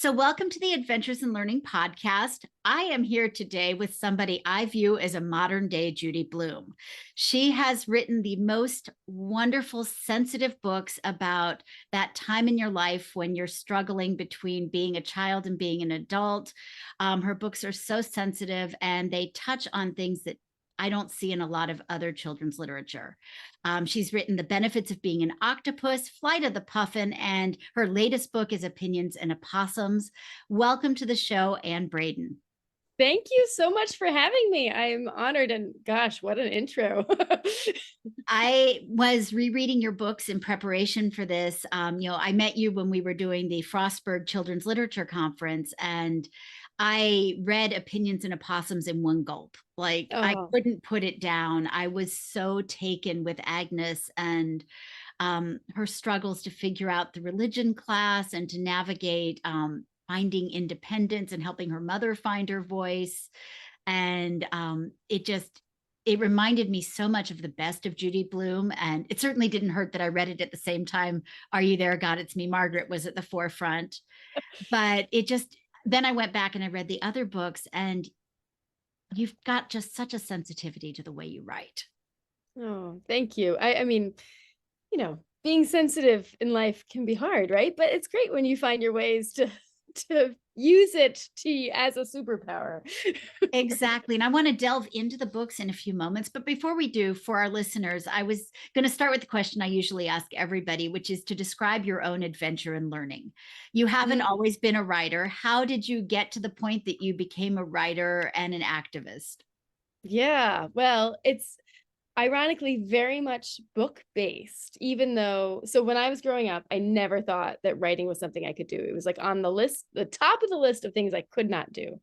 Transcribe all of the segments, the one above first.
So, welcome to the Adventures in Learning podcast. I am here today with somebody I view as a modern day Judy Blume. She has written the most wonderful, sensitive books about that time in your life when you're struggling between being a child and being an adult. Her books are so sensitive and they touch on things that I don't see in a lot of other children's literature. She's written The Benefits of Being an Octopus, Flight of the Puffin, and her latest book is Opinions and Opossums. Welcome to the show, Ann Braden. Thank you so much for having me. I'm honored, and gosh, what an intro. I was rereading your books in preparation for this. I met you when we were doing the Frostburg Children's Literature Conference, and I read Opinions and Opossums in one gulp. Like I Oh, couldn't put it down. I was so taken with Agnes and her struggles to figure out the religion class and to navigate finding independence and helping her mother find her voice. And it reminded me so much of the best of Judy Blume. And it certainly didn't hurt that I read it at the same time. Are You There, God? It's Me, Margaret was at the forefront. But then I went back and I read the other books, and you've got just such a sensitivity to the way you write. oh, thank you. I mean, being sensitive in life can be hard, right? But it's great when you find your ways to use it as a superpower. Exactly. And I want to delve into the books in a few moments. But before we do, for our listeners, I was going to start with the question I usually ask everybody, which is to describe your own adventure in learning. You haven't Mm, always been a writer. How did you get to the point that you became a writer and an activist? yeah, well, it's ironically very much book based, even though, so when I was growing up, I never thought that writing was something I could do. It was like on the list, the top of the list of things I could not do.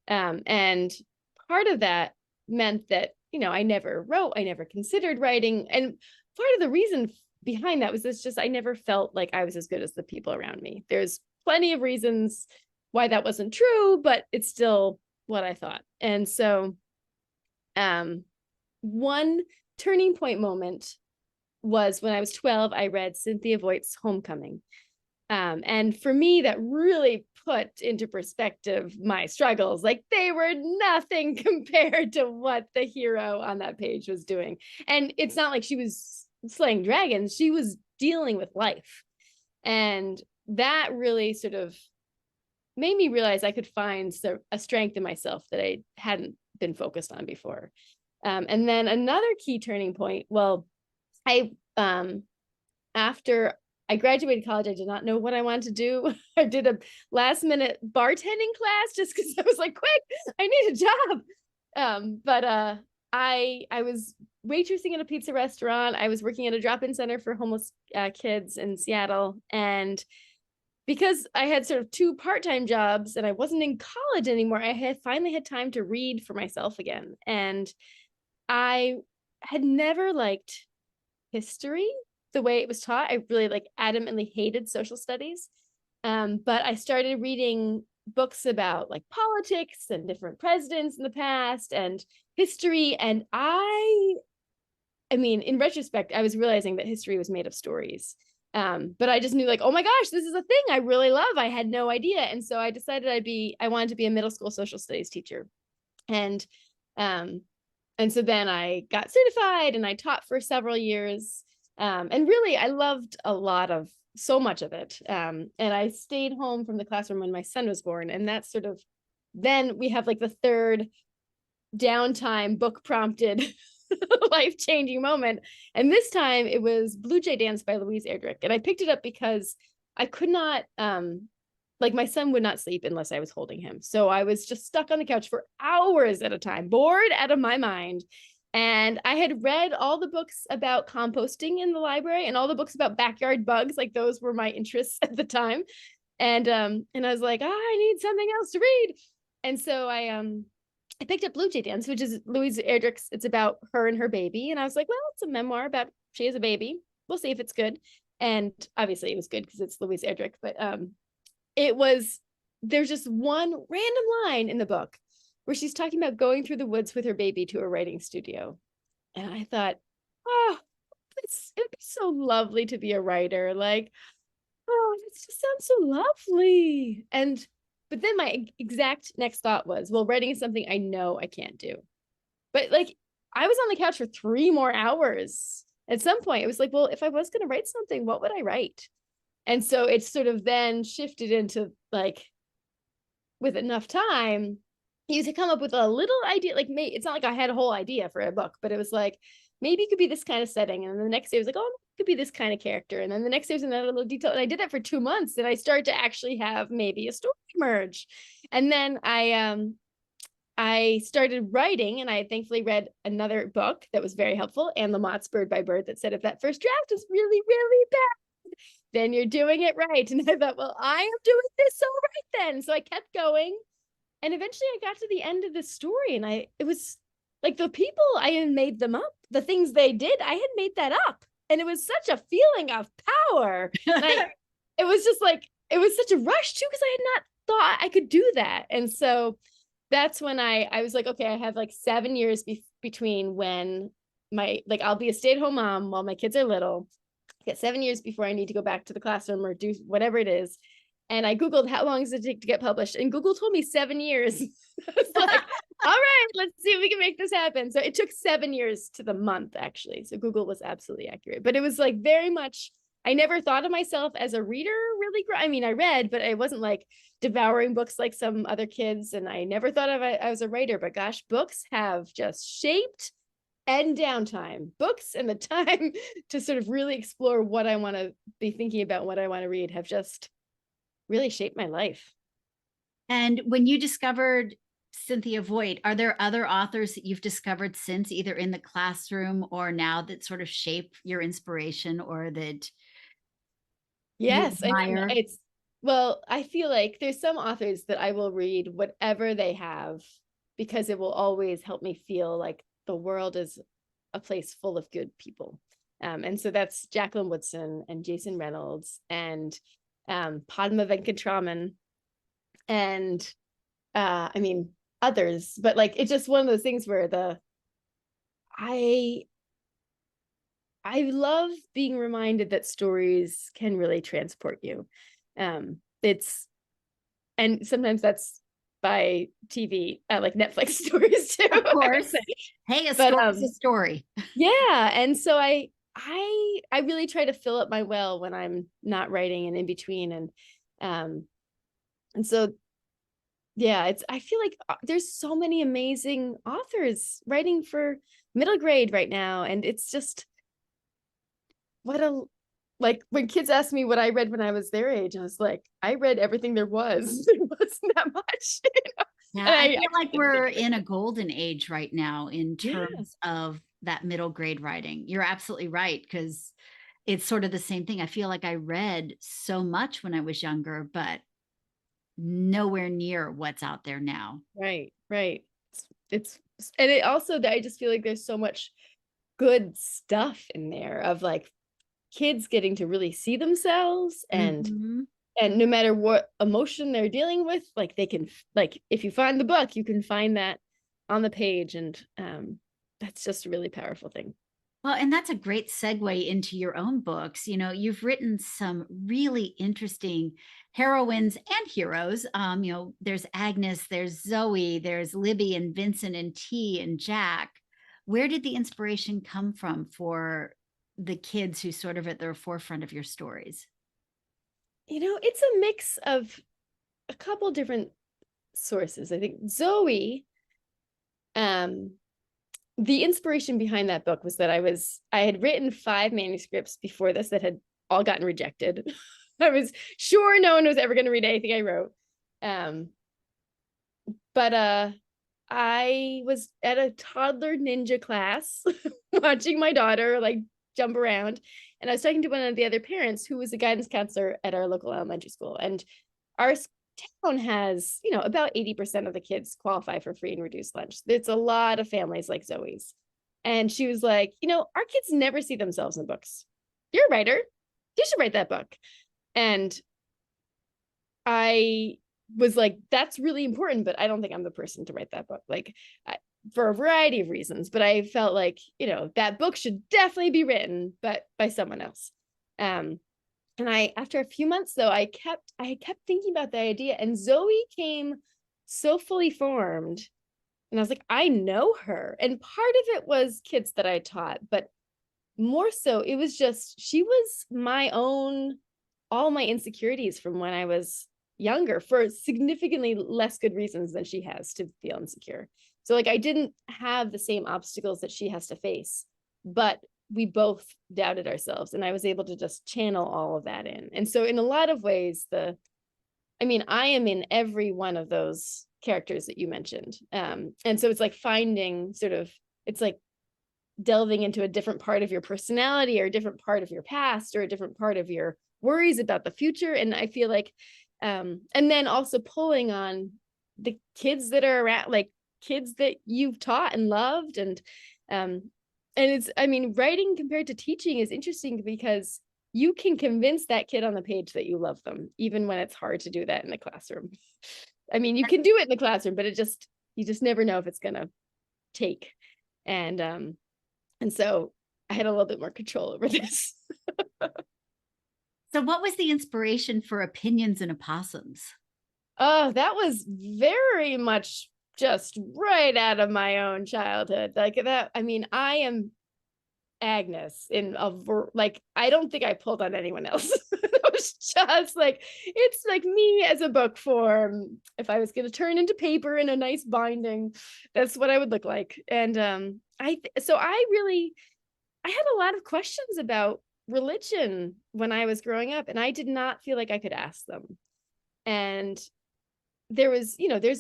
And part of that meant that, I never wrote, I never considered writing. And part of the reason behind that was this just, I never felt like I was as good as the people around me. There's plenty of reasons why that wasn't true, but it's still what I thought. And so, one turning point moment was when I was 12, I read Cynthia Voight's Homecoming. And for me, that really put into perspective my struggles. Like they were nothing compared to what the hero on that page was doing. And it's not like she was slaying dragons, she was dealing with life. And that really sort of made me realize I could find a strength in myself that I hadn't been focused on before. And then another key turning point, well, I after I graduated college, I did not know what I wanted to do. I did a last minute bartending class just because I was like, quick, I need a job. But I was waitressing at a pizza restaurant. I was working at a drop-in center for homeless kids in Seattle. And because I had sort of two part-time jobs and I wasn't in college anymore, I had finally had time to read for myself again. And I had never liked history the way it was taught. I really adamantly hated social studies. But I started reading books about like politics and different presidents in the past and history. And I mean, in retrospect, I was realizing that history was made of stories. But I just knew like, oh my gosh, this is a thing I really love. I had no idea. And so I decided I wanted to be a middle school social studies teacher. And um, and so then I got certified and I taught for several years. And really, I loved so much of it. And I stayed home from the classroom when my son was born. And that's sort of, then we have like the third downtime book prompted life changing moment. And this time it was Blue Jay Dance by Louise Erdrich. And I picked it up because I could not, like my son would not sleep unless I was holding him. So I was just stuck on the couch for hours at a time, bored out of my mind. And I had read all the books about composting in the library and all the books about backyard bugs. Like those were my interests at the time. And I was like, I need something else to read. And so I picked up Blue Jay Dance, which is Louise Erdrich's. It's about her and her baby. And I was like, well, it's a memoir about she has a baby. We'll see if it's good. And obviously it was good because it's Louise Erdrich. But there's just one random line in the book where she's talking about going through the woods with her baby to a writing studio. And I thought, oh, it'd be so lovely to be a writer. Like, oh, this just sounds so lovely. But then my exact next thought was, well, writing is something I know I can't do. But like, I was on the couch for 3 more hours. At some point, it was like, well, if I was going to write something, what would I write? And so it's sort of then shifted into like, with enough time, you to come up with a little idea. Like, maybe it's not like I had a whole idea for a book, but it was like, maybe it could be this kind of setting. And then the next day I was like, oh, it could be this kind of character. And then the next day was another little detail. And I did that for 2 months. And I started to actually have maybe a story emerge. And then I started writing, and I thankfully read another book that was very helpful, and Lamott's Bird by Bird, that said, if that first draft is really, really bad, then you're doing it right. And I thought, well, I am doing this all right then. So I kept going. And eventually I got to the end of the story, and it was like, the people, I had made them up. The things they did, I had made that up. And it was such a feeling of power. It was just like, it was such a rush too, because I had not thought I could do that. And so that's when I was like, okay, I have like 7 years between when I'll be a stay-at-home mom while my kids are little. I get 7 years before I need to go back to the classroom or do whatever it is. And I Googled, how long does it take to get published? And Google told me 7 years. I was like, all right, let's see if we can make this happen. So it took 7 years to the month, actually. So Google was absolutely accurate. But it was like very much, I never thought of myself as a reader, really. I mean, I read, but I wasn't like devouring books like some other kids. And I never thought of it as a writer. But gosh, books have just shaped, and downtime, books and the time to sort of really explore what I want to be thinking about, what I want to read, have just really shaped my life. And when you discovered Cynthia Voigt, are there other authors that you've discovered since, either in the classroom or now, that sort of shape your inspiration or that Yes, you I mean, admire? well, I feel like there's some authors that I will read whatever they have, because it will always help me feel like the world is a place full of good people. And so that's Jacqueline Woodson and Jason Reynolds and Padma Venkatraman, and I mean others, but like, it's just one of those things where I love being reminded that stories can really transport you. And sometimes that's by TV, like Netflix stories too. Of course. Hey, a story's a story. Yeah, and so I really try to fill up my well when I'm not writing and in between, and so yeah, I feel like there's so many amazing authors writing for middle grade right now, and it's just like, when kids ask me what I read when I was their age, I was like, I read everything there was. There wasn't that much. Yeah, I feel like we're in a golden age right now in terms of that middle grade writing. You're absolutely right, because it's sort of the same thing. I feel like I read so much when I was younger, but nowhere near what's out there now. Right. It's and it also, I just feel like there's so much good stuff in there of like kids getting to really see themselves, and no matter what emotion they're dealing with, like they can, like, if you find the book, you can find that on the page, and that's just a really powerful thing. Well, and that's a great segue into your own books. You know, you've written some really interesting heroines and heroes. You know, there's Agnes, there's Zoe, there's Libby and Vincent and T and Jack. Where did the inspiration come from for the kids who sort of at the forefront of your stories? You know, it's a mix of a couple different sources. I think Zoe, the inspiration behind that book was that I had written 5 manuscripts before this that had all gotten rejected. I was sure no one was ever going to read anything I wrote. But I was at a toddler ninja class watching my daughter like jump around, and I was talking to one of the other parents who was a guidance counselor at our local elementary school. And our town has, you know, about 80% of the kids qualify for free and reduced lunch. It's a lot of families like Zoe's. And she was like, you know, our kids never see themselves in books. You're a writer. You should write that book. And I was like, that's really important, but I don't think I'm the person to write that book. Like, for a variety of reasons, but I felt like, you know, that book should definitely be written, but by someone else. And after a few months though, I kept thinking about the idea, and Zoe came so fully formed. And I was like, I know her. And part of it was kids that I taught, but more so, it was just, she was my own, all my insecurities from when I was younger for significantly less good reasons than she has to feel insecure. So like, I didn't have the same obstacles that she has to face, but we both doubted ourselves, and I was able to just channel all of that in. And so in a lot of ways, I am in every one of those characters that you mentioned. And so it's like finding it's like delving into a different part of your personality, or a different part of your past, or a different part of your worries about the future. And I feel like, and then also pulling on the kids that are around, like kids that you've taught and loved. And it's, writing compared to teaching is interesting because you can convince that kid on the page that you love them, even when it's hard to do that in the classroom. You can do it in the classroom, but you just never know if it's gonna take. And so I had a little bit more control over this. So what was the inspiration for Opinions and Opossums? Oh, that was very much just right out of my own childhood. Like that, I am Agnes I don't think I pulled on anyone else. It was just like, it's like me as a book form. If I was going to turn into paper in a nice binding, that's what I would look like. And I had a lot of questions about religion when I was growing up, and I did not feel like I could ask them. And there's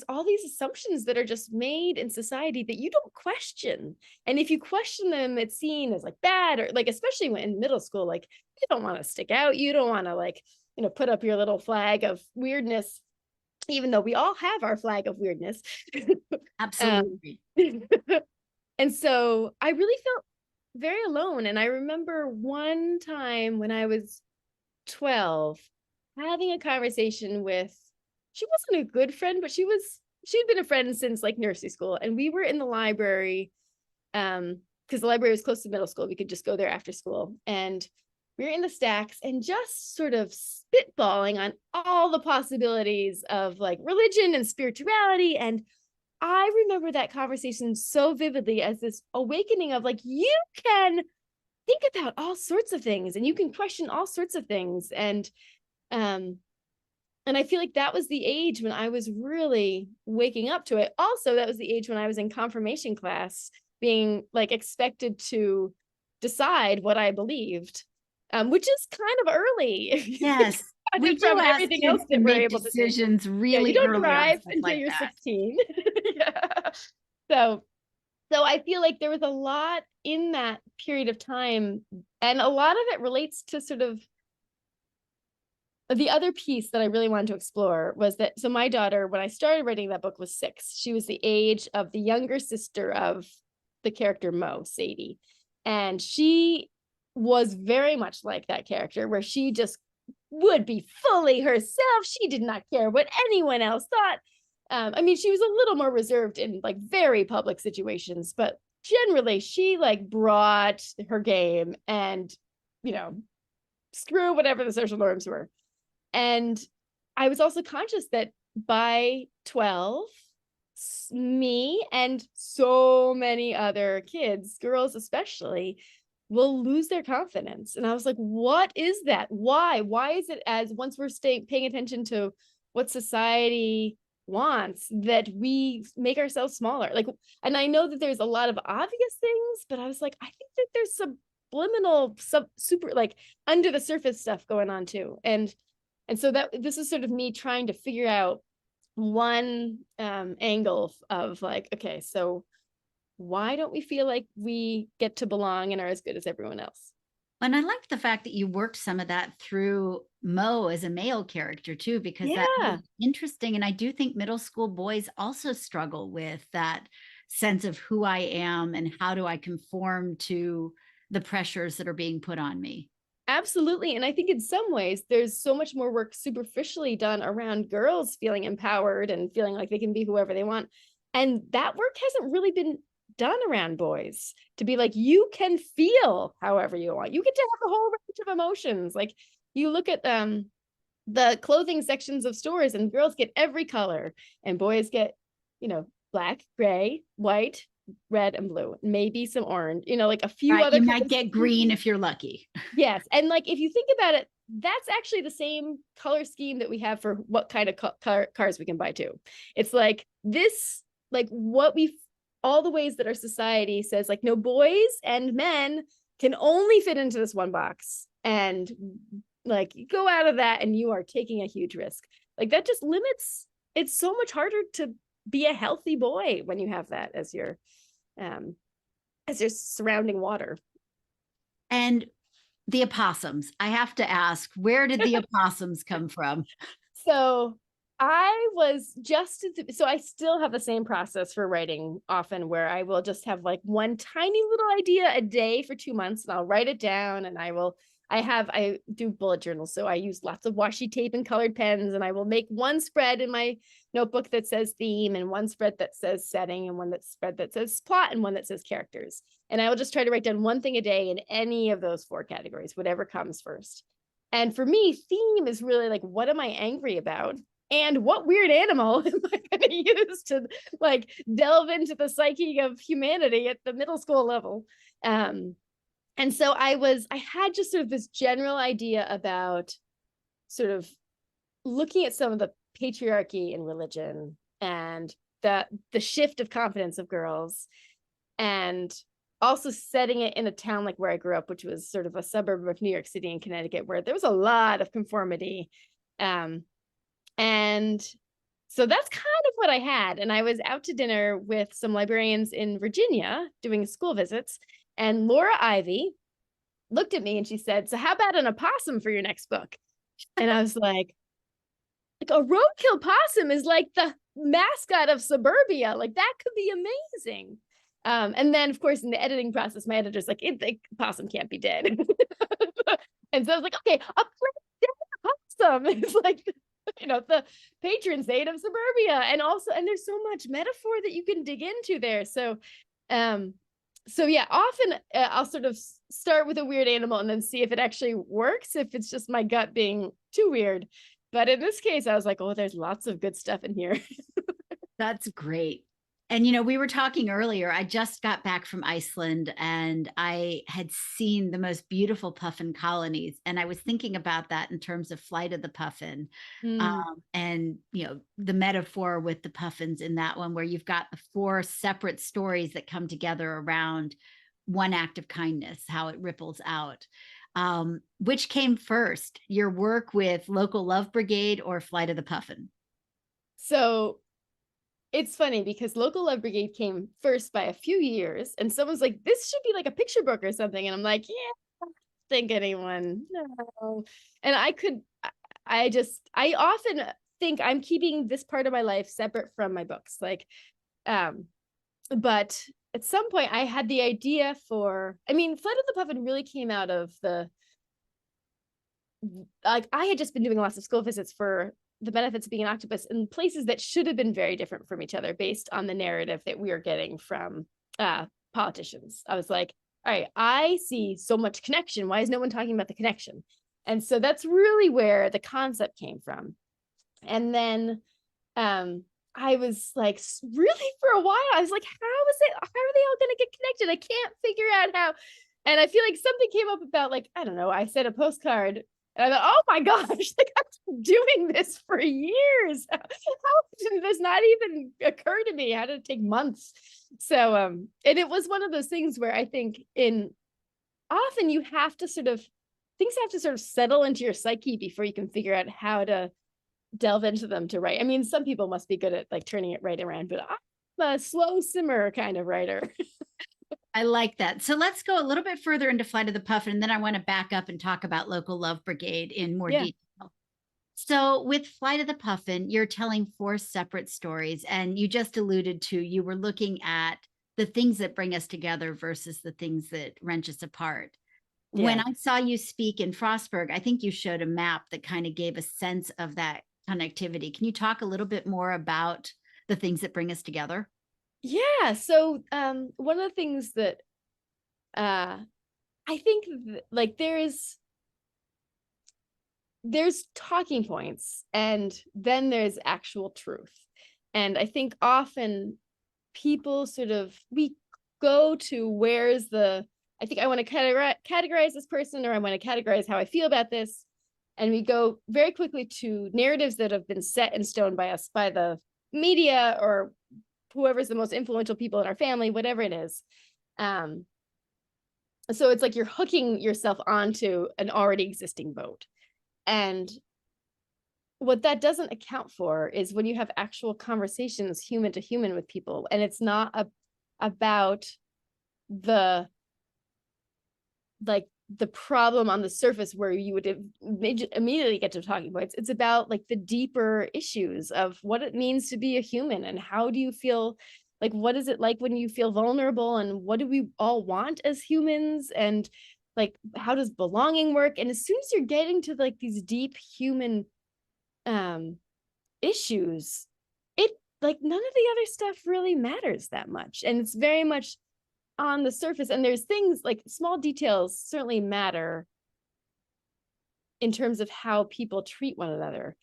all these assumptions that are just made in society that you don't question. And if you question them, it's seen as like bad, or like, especially when in middle school, like you don't want to stick out. You don't want to put up your little flag of weirdness, even though we all have our flag of weirdness. Absolutely. And so I really felt very alone. And I remember one time when I was 12, having a conversation with, she wasn't a good friend, but she'd been a friend since like nursery school. And we were in the library, because the library was close to middle school. We could just go there after school. And we were in the stacks and just sort of spitballing on all the possibilities of like religion and spirituality. And I remember that conversation so vividly as this awakening of like, you can think about all sorts of things and you can question all sorts of things. And I feel like that was the age when I was really waking up to it. Also, that was the age when I was in confirmation class, being like expected to decide what I believed, which is kind of early. Yes. We do from ask everything kids else to that we're make able to do. decisions really you don't early drive on until like you're that. 16. Yeah. So I feel like there was a lot in that period of time, and a lot of it relates to sort of the other piece that I really wanted to explore was that, so my daughter, when I started writing that book, was 6. She was the age of the younger sister of the character Mo, Sadie. And she was very much like that character, where she just would be fully herself. She did not care what anyone else thought. She was a little more reserved in like very public situations, but generally she like brought her game and, screw whatever the social norms were. And I was also conscious that by 12, me and so many other kids, girls especially, will lose their confidence. And I was like, what is that? Why? Why is it, as once we're paying attention to what society wants, that we make ourselves smaller? Like, and I know that there's a lot of obvious things, but I was like, I think that there's subliminal, super like under the surface stuff going on too. And so that this is sort of me trying to figure out one angle of like, okay, so why don't we feel like we get to belong and are as good as everyone else? And I like the fact that you worked some of that through Mo as a male character too, because that was interesting. And I do think middle school boys also struggle with that sense of who I am and how do I conform to the pressures that are being put on me. Absolutely. And I think in some ways, there's so much more work superficially done around girls feeling empowered and feeling like they can be whoever they want. And that work hasn't really been done around boys, to be like, you can feel however you want. You get to have the whole range of emotions. Like, you look at the clothing sections of stores, and girls get every color and boys get, black, gray, white, red, and blue, maybe some orange, like a few other You colors. might get green if you're lucky. Yes. And like, if you think about it, that's actually the same color scheme that we have for what kind of cars we can buy too. It's like this, like all the ways that our society says, like, no, boys and men can only fit into this one box. And like, you go out of that and you are taking a huge risk. Like, that just limits, it's so much harder to be a healthy boy when you have that as your surrounding water. And the opossums, I have to ask, where did the opossums come from? So I was so I still have the same process for writing often, where I will just have like one tiny little idea a day for 2 months, and I'll write it down, and I do bullet journals. So I use lots of washi tape and colored pens, and I will make one spread in my notebook that says theme, and one spread that says setting, and one spread that says plot, and one that says characters. And I will just try to write down one thing a day in any of those 4 categories, whatever comes first. And for me, theme is really like, what am I angry about? And what weird animal am I going to use to like delve into the psyche of humanity at the middle school level? And so I had just sort of this general idea about sort of looking at some of the patriarchy in religion and the shift of confidence of girls, and also setting it in a town like where I grew up, which was sort of a suburb of New York City and Connecticut, where there was a lot of conformity. And so that's kind of what I had. And I was out to dinner with some librarians in Virginia doing school visits. And Laura Ivy looked at me and she said, "So how about an opossum for your next book?" And I was like a roadkill possum is like the mascot of suburbia. Like, that could be amazing. And then, of course, in the editing process, my editor's like, the possum can't be dead. And so I was like, okay, a dead possum is like, the patron saint of suburbia. And there's so much metaphor that you can dig into there. So yeah, often I'll sort of start with a weird animal and then see if it actually works, if it's just my gut being too weird. But in this case, I was like, oh, there's lots of good stuff in here. That's great. And, we were talking earlier, I just got back from Iceland and I had seen the most beautiful puffin colonies. And I was thinking about that in terms of Flight of the Puffin. And, the metaphor with the puffins in that one, where you've got the 4 separate stories that come together around one act of kindness, how it ripples out. Which came first, your work with Local Love Brigade or Flight of the Puffin? So it's funny because Local Love Brigade came first by a few years, and someone's like, this should be like a picture book or something. And I'm like, yeah, I don't think anyone, no. And I often think I'm keeping this part of my life separate from my books. Like, but at some point I had the idea Flight of the Puffin really came out of like, I had just been doing lots of school visits for the benefits of being an octopus in places that should have been very different from each other based on the narrative that we are getting from politicians. I was like, all right, I see so much connection. Why is no one talking about the connection? And so that's really where the concept came from. And then I was like, really, for a while, I was like, how are they all going to get connected? I can't figure out how. And I feel like something came up about, like, I don't know, I sent a postcard. And I thought, oh my gosh, like, I've been doing this for years. How did this not even occur to me? How did it take months? So, and it was one of those things where I think often things have to sort of settle into your psyche before you can figure out how to delve into them to write. I mean, some people must be good at like turning it right around, but I'm a slow simmer kind of writer. I like that. So let's go a little bit further into Flight of the Puffin, and then I want to back up and talk about Local Love Brigade in more detail. So with Flight of the Puffin, you're telling 4 separate stories, and you just alluded to, you were looking at the things that bring us together versus the things that wrench us apart. Yeah. When I saw you speak in Frostburg, I think you showed a map that kind of gave a sense of that connectivity. Can you talk a little bit more about the things that bring us together? Yeah. So one of the things that I think like there's talking points and then there's actual truth. And I think often people we go to I think I want to categorize this person, or I want to categorize how I feel about this. And we go very quickly to narratives that have been set in stone by us, by the media, or whoever's the most influential people in our family, whatever it is. So it's like you're hooking yourself onto an already existing boat. And what that doesn't account for is when you have actual conversations human to human with people, and it's not about the the problem on the surface where you would immediately get to talking points. It's about like the deeper issues of what it means to be a human, and how do you feel, like what is it like when you feel vulnerable, and what do we all want as humans, and like how does belonging work. And as soon as you're getting to like these deep human issues, it like none of the other stuff really matters that much, and it's very much on the surface. And there's things like small details certainly matter in terms of how people treat one another,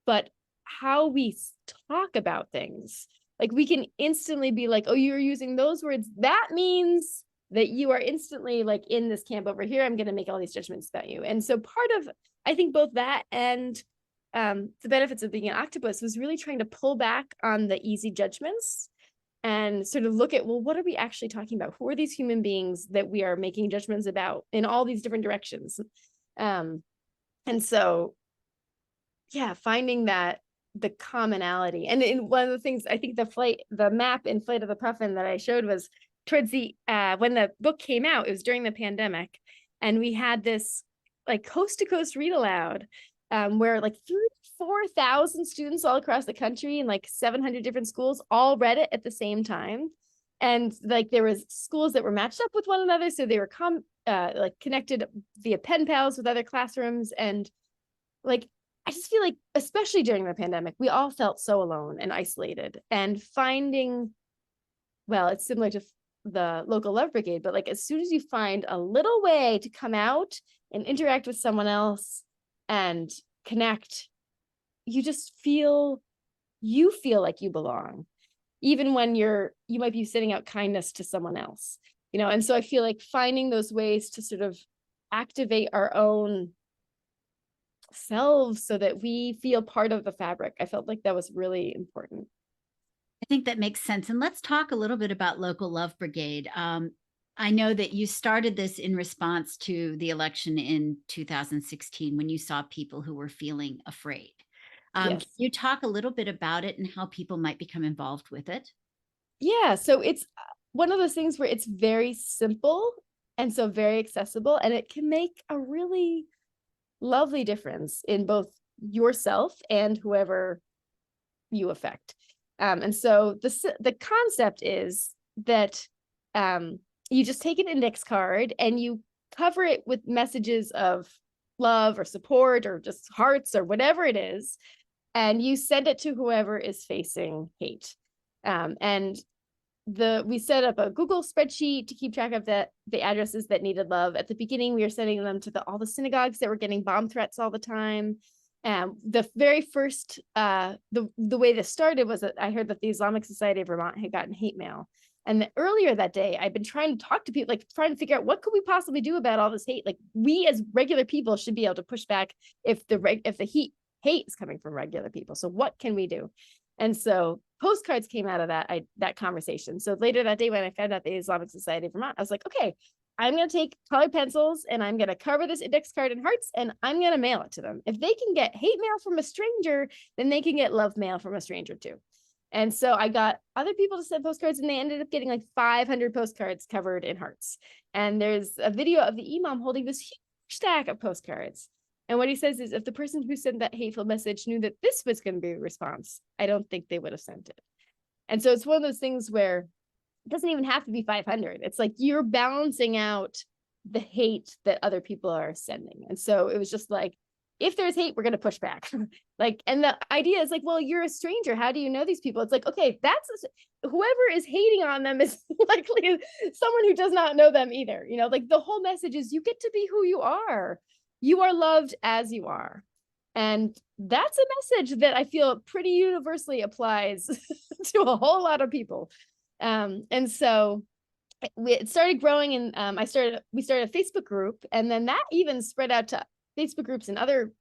but how we talk about things, like we can instantly be like, oh, you're using those words, that means that you are instantly like in this camp over here, I'm going to make all these judgments about you. And so part of, I think both that and the benefits of being an octopus was really trying to pull back on the easy judgments and sort of look at, well, what are we actually talking about? Who are these human beings that we are making judgments about in all these different directions? And so, yeah, finding that the commonality. And in one of the things, I think the map in Flight of the Puffin that I showed was towards the, when the book came out, it was during the pandemic. And we had this like coast to coast read aloud, where like 4,000 students all across the country in like 700 different schools all read it at the same time. And like there was schools that were matched up with one another, so they were like connected via pen pals with other classrooms. And like I just feel like, especially during the pandemic, we all felt so alone and isolated. And finding, well, it's similar to the local love brigade, but like as soon as you find a little way to come out and interact with someone else and connect, you just feel like you belong, even when you might be sending out kindness to someone else, you know. And so I feel like finding those ways to sort of activate our own selves so that we feel part of the fabric, I felt like that was really important. I think that makes sense. And let's talk a little bit about local love brigade. I know that you started this in response to the election in 2016 when you saw people who were feeling afraid. Yes. Can you talk a little bit about it and how people might become involved with it? Yeah, so it's one of those things where it's very simple and so very accessible, and it can make a really lovely difference in both yourself and whoever you affect. And so the concept is that you just take an index card and you cover it with messages of love or support or just hearts or whatever it is, and you send it to whoever is facing hate. And we set up a Google spreadsheet to keep track of the addresses that needed love. At the beginning, we were sending them to all the synagogues that were getting bomb threats all the time. The very first, the way this started was that I heard that the Islamic Society of Vermont had gotten hate mail. And earlier that day, I'd been trying to talk to people, like trying to figure out what could we possibly do about all this hate. Like we as regular people should be able to push back if the hate is coming from regular people. So what can we do? And so postcards came out of that conversation. So later that day, when I found out the Islamic Society of Vermont, I was like, okay, I'm going to take colored pencils and I'm going to cover this index card in hearts and I'm going to mail it to them. If they can get hate mail from a stranger, then they can get love mail from a stranger too. And so I got other people to send postcards, and they ended up getting like 500 postcards covered in hearts. And there's a video of the imam holding this huge stack of postcards. And what he says is, if the person who sent that hateful message knew that this was going to be a response, I don't think they would have sent it. And so it's one of those things where it doesn't even have to be 500. It's like you're balancing out the hate that other people are sending. And so it was just like, if there's hate, we're going to push back. Like, and the idea is like, well, you're a stranger. How do you know these people? It's like, okay, whoever is hating on them is likely someone who does not know them either. You know, like the whole message is you get to be who you are. you are loved as you are. And that's a message that I feel pretty universally applies to a whole lot of people. And so it started growing, and we started a Facebook group, and then that even spread out to Facebook groups in other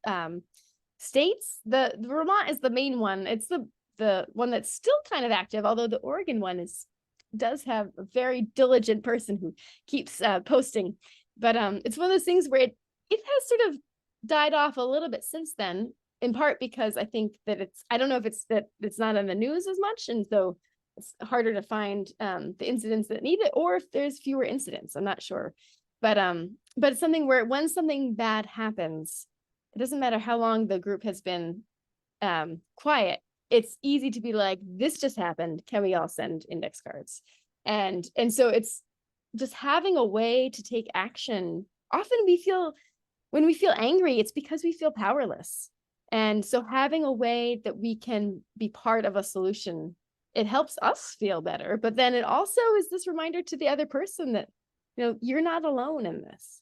states. The Vermont is the main one. It's the one that's still kind of active, although the Oregon one does have a very diligent person who keeps posting. But it's one of those things where it has sort of died off a little bit since then, in part because I think that I don't know if it's that it's not on the news as much, and so it's harder to find the incidents that need it, or if there's fewer incidents. I'm not sure. But it's something where when something bad happens, it doesn't matter how long the group has been quiet. It's easy to be like, this just happened. Can we all send index cards? And so it's just having a way to take action. Often when we feel angry, it's because we feel powerless. And so having a way that we can be part of a solution, it helps us feel better. But then it also is this reminder to the other person that, you're not alone in this.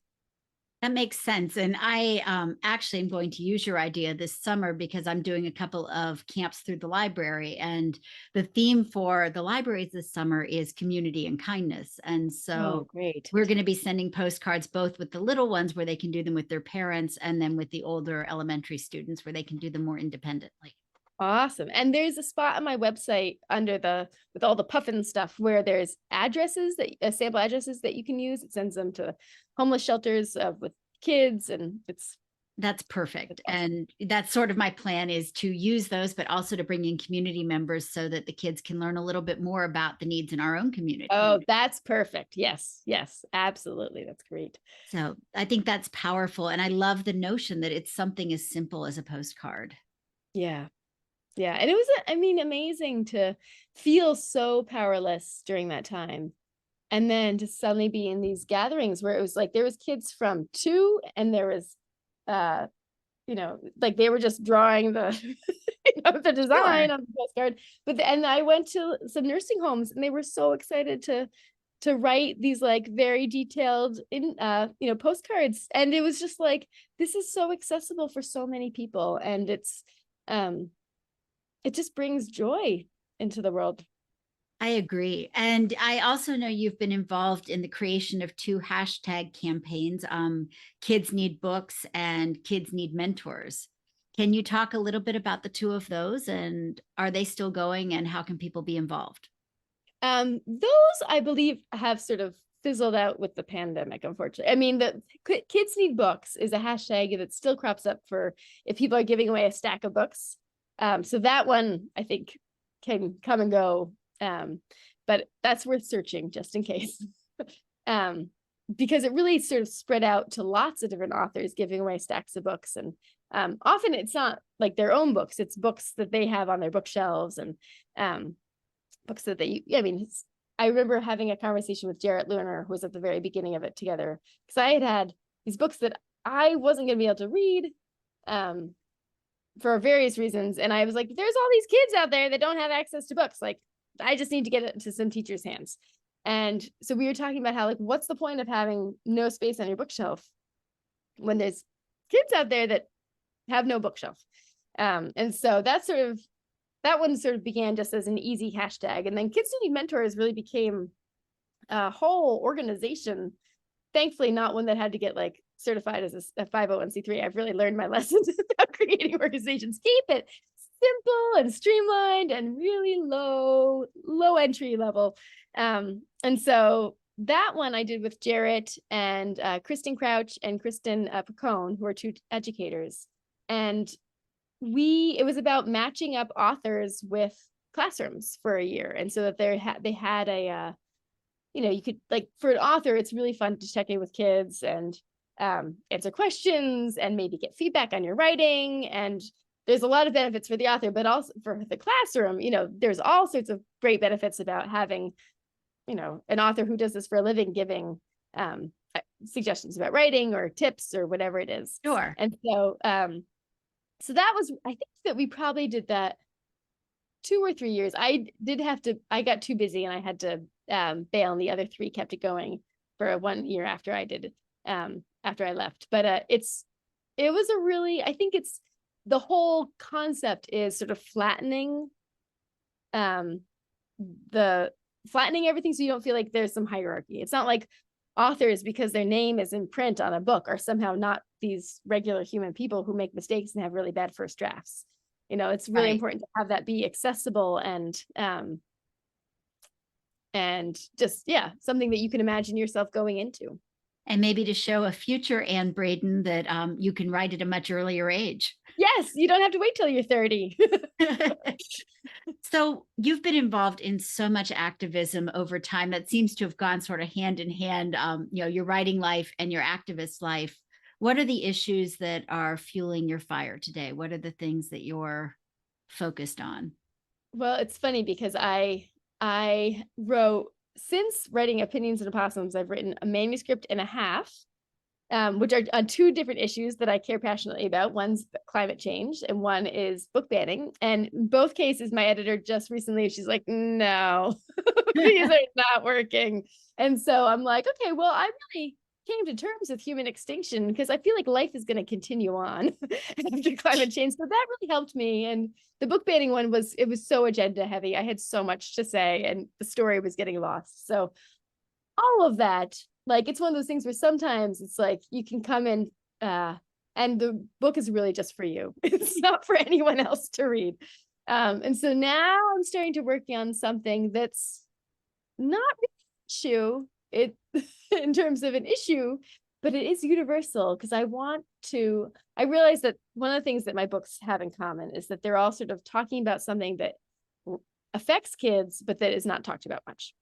That makes sense. And I actually am going to use your idea this summer because I'm doing a couple of camps through the library. And the theme for the libraries this summer is community and kindness. And so great. We're going to be sending postcards both with the little ones where they can do them with their parents, and then with the older elementary students where they can do them more independently. Awesome. And there's a spot on my website with all the puffin stuff where there's sample addresses that you can use. It sends them to homeless shelters with kids, and that's perfect. And that's sort of my plan, is to use those, but also to bring in community members so that the kids can learn a little bit more about the needs in our own community. Oh, that's perfect. Yes, absolutely. That's great. So I think that's powerful. And I love the notion that it's something as simple as a postcard. Yeah. Yeah. And it was, amazing to feel so powerless during that time. And then to suddenly be in these gatherings where it was like, there was kids from 2, and there was, like they were just drawing the, the design on the postcard. And I went to some nursing homes, and they were so excited to write these like very detailed postcards. And it was just like, this is so accessible for so many people. And it just brings joy into the world. I agree. And I also know you've been involved in the creation of 2 hashtag campaigns, Kids Need Books and Kids Need Mentors. Can you talk a little bit about the 2 of those, and are they still going, and how can people be involved? Those, I believe, have sort of fizzled out with the pandemic, unfortunately. The Kids Need Books is a hashtag that still crops up for if people are giving away a stack of books. So that one, I think, can come and go. But that's worth searching just in case. Because it really sort of spread out to lots of different authors giving away stacks of books. And often it's not like their own books, it's books that they have on their bookshelves, and books that I remember having a conversation with Jarrett Lerner, who was at the very beginning of it, together, because I had these books that I wasn't going to be able to read for various reasons. And I was like, there's all these kids out there that don't have access to books. Like, I just need to get it to some teachers' hands. And so we were talking about how, like, what's the point of having no space on your bookshelf when there's kids out there that have no bookshelf? And so that one sort of began just as an easy hashtag. And then Kids Who Need Mentors really became a whole organization. Thankfully, not one that had to get like certified as a 501c3. I've really learned my lessons about creating organizations. Keep it simple and streamlined and really low entry level. And so that one I did with Jarrett and Kristen Crouch and Kristen Pacone, who are 2 educators. And it was about matching up authors with classrooms for a year. And so that they had a, you could, like, for an author, it's really fun to check in with kids and answer questions and maybe get feedback on your writing. And there's a lot of benefits for the author, but also for the classroom, there's all sorts of great benefits about having, an author who does this for a living giving suggestions about writing or tips or whatever it is. Sure. And so, so that was, I think that we probably did that 2 or 3 years. I got too busy and I had to bail, and the other 3 kept it going for 1 year after I did, after I left. But it's it was a really, I think it's, the whole concept is sort of flattening everything so you don't feel like there's some hierarchy. It's not like authors, because their name is in print on a book, are somehow not these regular human people who make mistakes and have really bad first drafts. You know, it's really important to have that be accessible and just, yeah, something that you can imagine yourself going into. And maybe to show a future Ann Braden that you can write at a much earlier age. Yes, you don't have to wait till you're 30. So you've been involved in so much activism over time that seems to have gone sort of hand in hand, your writing life and your activist life. What are the issues that are fueling your fire today? What are the things that you're focused on? Well, it's funny because I wrote, since writing Opinions and Opossums, I've written a manuscript and a half, which are on two different issues that I care passionately about. One's climate change and one is book banning. And in both cases, my editor just recently, she's like, no, these are not working. And so I'm like, okay, well, I really came to terms with human extinction because I feel like life is going to continue on after climate change. So that really helped me. And the book banning one was so agenda heavy. I had so much to say and the story was getting lost. So all of that, like, it's one of those things where sometimes it's like you can come in and the book is really just for you. It's not for anyone else to read. And so now I'm starting to work on something that's not really an issue in terms of an issue, but it is universal because I realize that one of the things that my books have in common is that they're all sort of talking about something that affects kids, but that is not talked about much.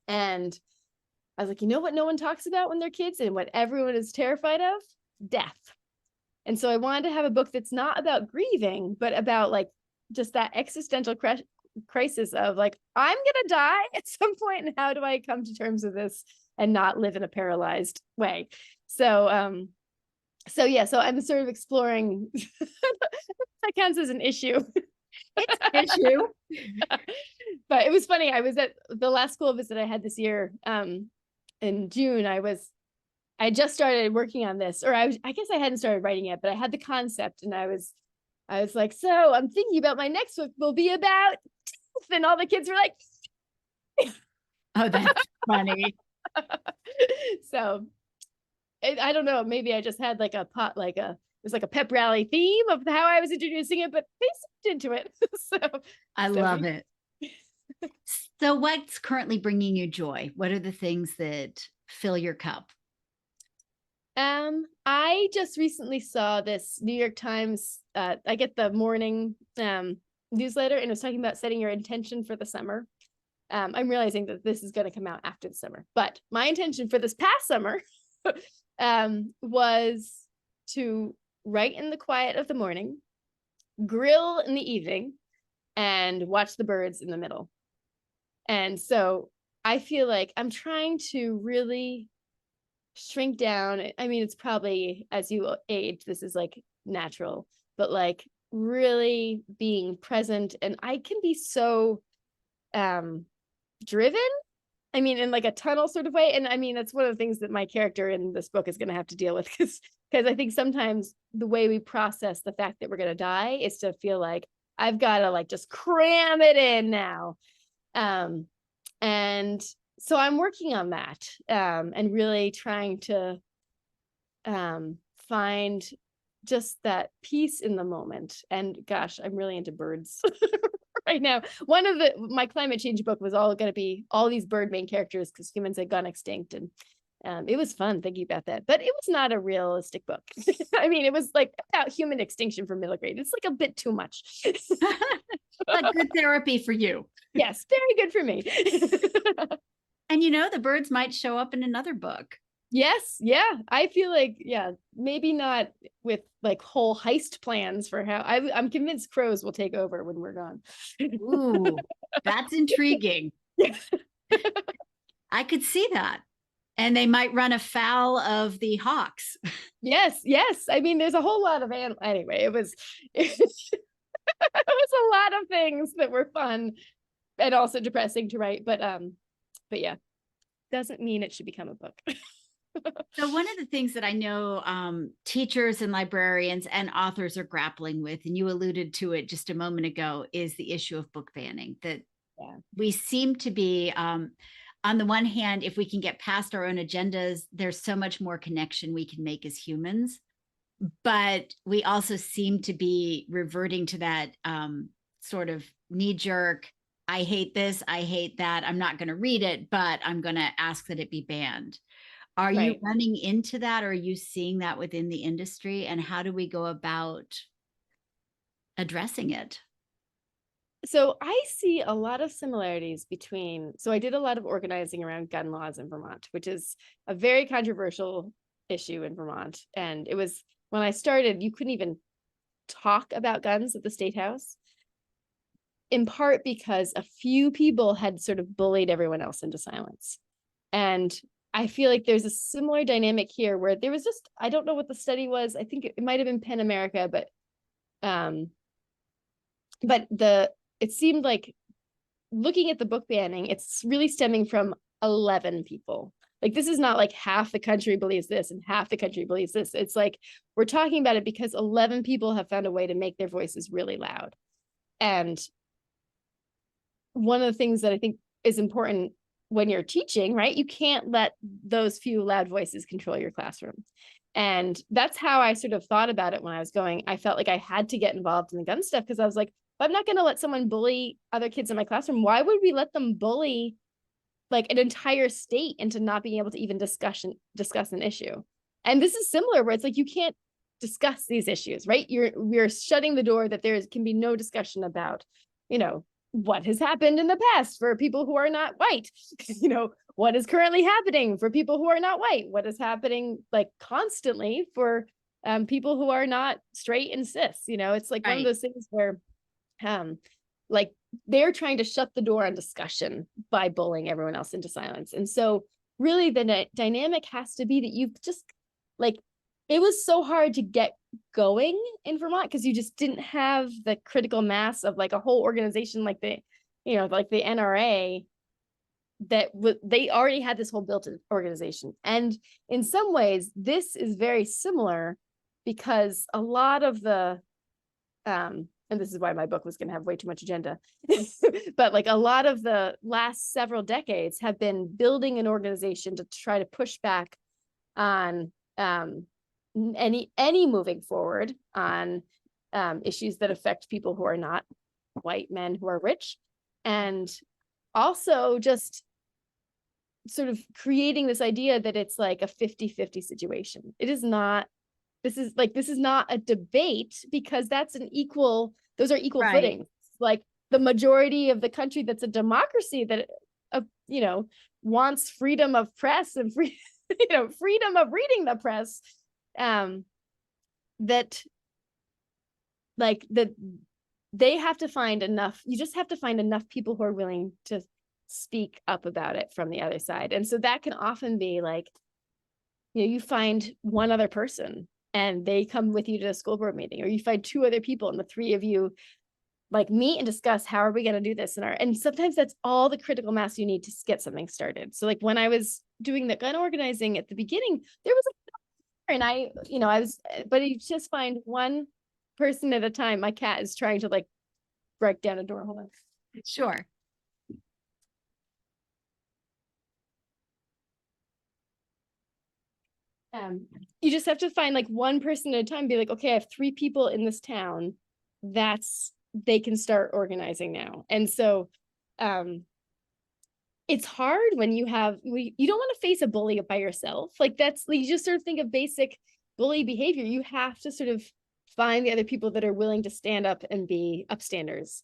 And I was like, you know what no one talks about when they're kids and what everyone is terrified of? Death. And so I wanted to have a book that's not about grieving, but about like just that existential crisis of like, I'm going to die at some point, and how do I come to terms with this and not live in a paralyzed way? So I'm sort of exploring that counts as an issue. It's an issue. But it was funny. I was at the last school visit I had this year in June. I just started working on this, or I guess I hadn't started writing yet, but I had the concept and I was like, so I'm thinking about my next book will be about teeth. And all the kids were like, oh, that's funny. So I don't know, maybe I just had like it was like a pep rally theme of how I was introducing it, but they stepped into it. I love it. So what's currently bringing you joy? What are the things that fill your cup? I just recently saw this New York Times, I get the morning newsletter, and it was talking about setting your intention for the summer. I'm realizing that this is going to come out after the summer, but my intention for this past summer was to write in the quiet of the morning, grill in the evening, and watch the birds in the middle. And so I feel like I'm trying to really shrink down. I mean, it's probably as you age, this is like natural, but like really being present. And I can be so driven, I mean, in like a tunnel sort of way. And I mean, that's one of the things that my character in this book is going to have to deal with, because I think sometimes the way we process the fact that we're going to die is to feel like I've got to like just cram it in now. And so I'm working on that and really trying to find just that peace in the moment. And gosh, I'm really into birds right now. One of my climate change book was all going to be all these bird main characters because humans had gone extinct. And it was fun thinking about that, but it was not a realistic book. I mean, it was like about human extinction for middle grade. It's like a bit too much. But good therapy for you. Yes, very good for me. And the birds might show up in another book. Yes, yeah. I feel like, yeah, maybe not with like whole heist plans for how I'm convinced crows will take over when we're gone. Ooh, that's intriguing. I could see that. And they might run afoul of the hawks. Yes. I mean, there's a whole lot of anyway, it was a lot of things that were fun and also depressing to write, but yeah, doesn't mean it should become a book. So one of the things that I know teachers and librarians and authors are grappling with, and you alluded to it just a moment ago, is the issue of book banning. That Yeah. we seem to be, on the one hand, if we can get past our own agendas, there's so much more connection we can make as humans. But we also seem to be reverting to that sort of knee jerk, I hate this, I hate that, I'm not going to read it, but I'm going to ask that it be banned. Are you Right. running into that? Or are you seeing that within the industry? And how do we go about addressing it? So I see a lot of similarities between, so I did a lot of organizing around gun laws in Vermont, which is a very controversial issue in Vermont. And it was when I started, you couldn't even talk about guns at the state house, in part because a few people had sort of bullied everyone else into silence. And I feel like there's a similar dynamic here where there was just, I don't know what the study was. I think it might have been Penn America, um, but it seemed like looking at the book banning, it's really stemming from 11 people. Like, this is not like half the country believes this and half the country believes this. It's like we're talking about it because 11 people have found a way to make their voices really loud. And one of the things that I think is important when you're teaching, right? You can't let those few loud voices control your classroom. And that's how I sort of thought about it when I was going. I felt like I had to get involved in the gun stuff because I was like, if I'm not going to let someone bully other kids in my classroom, why would we let them bully like an entire state into not being able to even discuss an issue? And this is similar where it's like you can't discuss these issues, right? We're shutting the door that there can be no discussion about, you know, what has happened in the past for people who are not white, you know, what is currently happening for people who are not white, what is happening like constantly for people who are not straight and cis. You know, it's like one of Right. those things where like they're trying to shut the door on discussion by bullying everyone else into silence. And so really the dynamic has to be that you've just like, it was so hard to get going in Vermont because you just didn't have the critical mass of like a whole organization like the, you know, like the NRA that they already had this whole built-in organization. And in some ways, this is very similar because a lot of the and this is why my book was going to have way too much agenda, but like a lot of the last several decades have been building an organization to try to push back on any moving forward on issues that affect people who are not white men who are rich, and also just sort of creating this idea that it's like a 50-50 situation. It is not. This is not a debate because those are equal Right. footing. Like the majority of the country that's a democracy that you know, wants freedom of press and free you know, freedom of reading the press, that like that they have to find enough, you just have to find enough people who are willing to speak up about it from the other side. And so that can often be like, you know, you find one other person and they come with you to a school board meeting, or you find two other people and the three of you like meet and discuss how are we going to do this and sometimes that's all the critical mass you need to get something started. So like when I was doing the gun organizing at the beginning, there was and I, you know, I was, but you just find one person at a time. My cat is trying to like break down a door. Hold on. Sure. You just have to find like one person at a time, be like, okay, I have three people in this town. They can start organizing now. And so it's hard when you don't want to face a bully by yourself. Like you just sort of think of basic bully behavior. You have to sort of find the other people that are willing to stand up and be upstanders.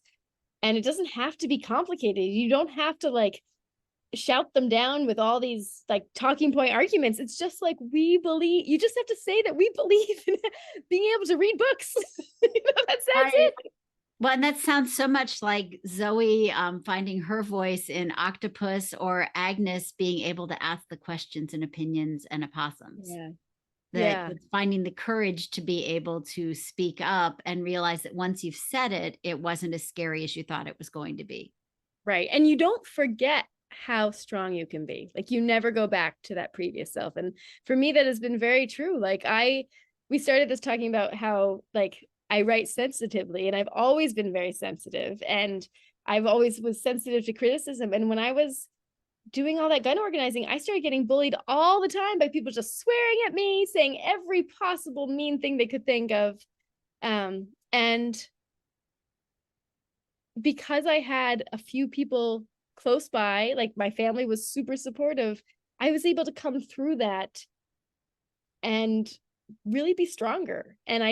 And it doesn't have to be complicated. You don't have to like shout them down with all these like talking point arguments. It's just like, you just have to say that we believe in being able to read books. You know, that's Right. it. Well, and that sounds so much like Zoe finding her voice in Octopus, or Agnes being able to ask the questions and opinions and Opossums. Yeah. That Yeah. it's finding the courage to be able to speak up and realize that once you've said it, it wasn't as scary as you thought it was going to be. Right. And you don't forget how strong you can be. Like you never go back to that previous self. And for me, that has been very true. Like we started this talking about how like I write sensitively, and I've always been very sensitive, and I've always was sensitive to criticism. And when I was doing all that gun organizing, I started getting bullied all the time by people just swearing at me, saying every possible mean thing they could think of. And because I had a few people close by, like my family was super supportive, I was able to come through that and really be stronger. And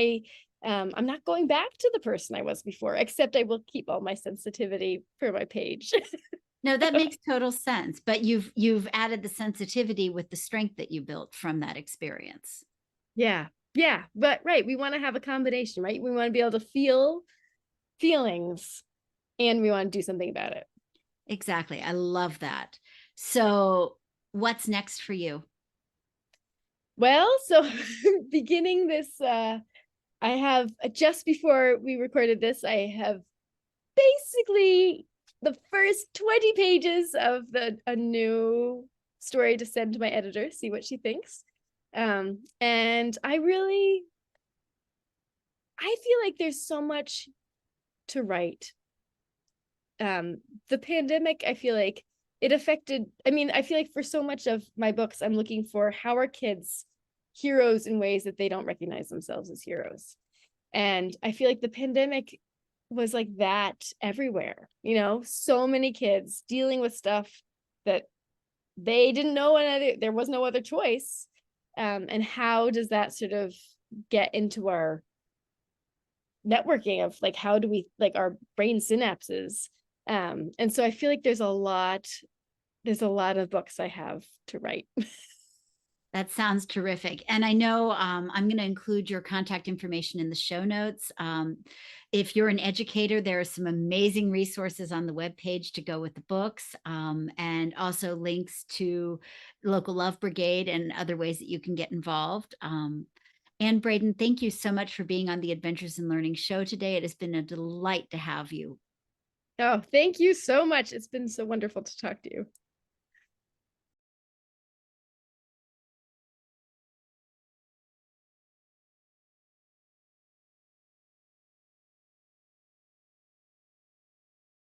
I'm not going back to the person I was before, except I will keep all my sensitivity for my page. No, that makes total sense. But you've added the sensitivity with the strength that you built from that experience. Yeah. Yeah. But right. We want to have a combination, right? We want to be able to feel feelings and we want to do something about it. Exactly. I love that. So what's next for you? Well, so beginning this, I have just before we recorded this, I have basically the first 20 pages of a new story to send to my editor, see what she thinks. And I feel like there's so much to write. The pandemic, I feel like it affected, I mean, I feel like for so much of my books, I'm looking for how are kids heroes in ways that they don't recognize themselves as heroes. And I feel like the pandemic was like that everywhere, you know, so many kids dealing with stuff that they didn't know there was no other choice. And how does that sort of get into our networking of like, how do we like our brain synapses? And so I feel like there's a lot of books I have to write. That sounds terrific. And I know I'm going to include your contact information in the show notes. If you're an educator, there are some amazing resources on the webpage to go with the books, and also links to local Love Brigade and other ways that you can get involved. Ann Braden, thank you so much for being on the Adventures in Learning show today. It has been a delight to have you. Oh, thank you so much. It's been so wonderful to talk to you.